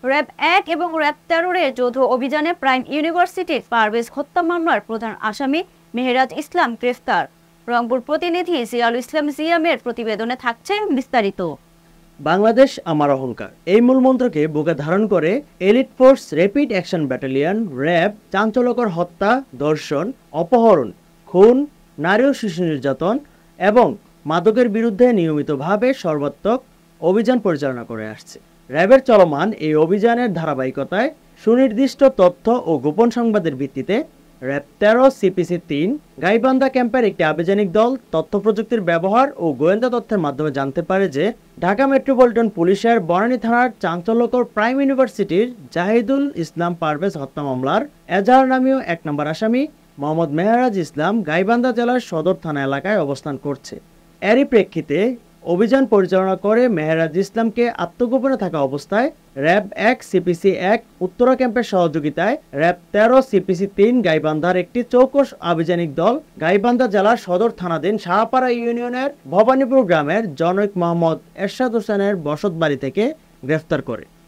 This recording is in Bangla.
র্যাব ১ এবং র্যাব ১৩ এর যৌথ অভিযানে প্রাইম ইউনিভার্সিটির পারভেজ হত্যা মামলার প্রধান আসামি মেহেরাজ ইসলাম গ্রেফতার। রংপুর প্রতিনিধি জিয়াউল ইসলাম জিয়ামের প্রতিবেদনে থাকছে বিস্তারিত। বাংলাদেশ আমার অহংকার, এই মূলমন্ত্রকে বুকে ধারণ করে elite force rapid action battalion RAB চাঞ্চল্যকর হত্যা, ধর্ষণ, অপহরণ, খুন, নারী ও শিশু নির্যাতন এবং মাদকের বিরুদ্ধে নিয়মিতভাবে সর্বাত্মক অভিযান পরিচালনা করে আসছে। র্যাবের চলমান এই অভিযানের ধারাবাহিকতায় সুনির্দিষ্ট তথ্য ও গোপন সংবাদের ভিত্তিতে র্যাব ১৩ সিপিসি ৩ গাইবান্ধা ক্যাম্পের একটি আভিযানিক দল তথ্য প্রযুক্তির ব্যবহার ও গোয়েন্দা তথ্যের মাধ্যমে জানতে পারে যে ঢাকা মেট্রোপলিটন পুলিশের বনানী থানার চাঞ্চল্যকর প্রাইম ইউনিভার্সিটির জাহিদুল ইসলাম পারভেজ হত্যা মামলার এজাহার নামীয় ১ নম্বর আসামি মোহাম্মদ মেহেরাজ ইসলাম গাইবান্ধা জেলার সদর থানা এলাকায় অবস্থান করছে। এরই প্রেক্ষিতে অভিযান পরিচালনা করে মেহেরাজ ইসলামকে আত্মগোপনে থাকা অবস্থায় র্যাব ১ সিপিসি ১ উত্তরা ক্যাম্পের সহযোগিতায় র্যাব ১৩ সিপিসি ৩ গাইবান্ধার একটি চৌকস আভিযানিক দল গাইবান্ধা জেলার সদর থানাধীন শাহপাড়া ইউনিয়নের ভবানীপুর গ্রামের জনৈক মোহাম্মদ এরশাদ হোসেনের বসতবাড়ি থেকে গ্রেফতার করে।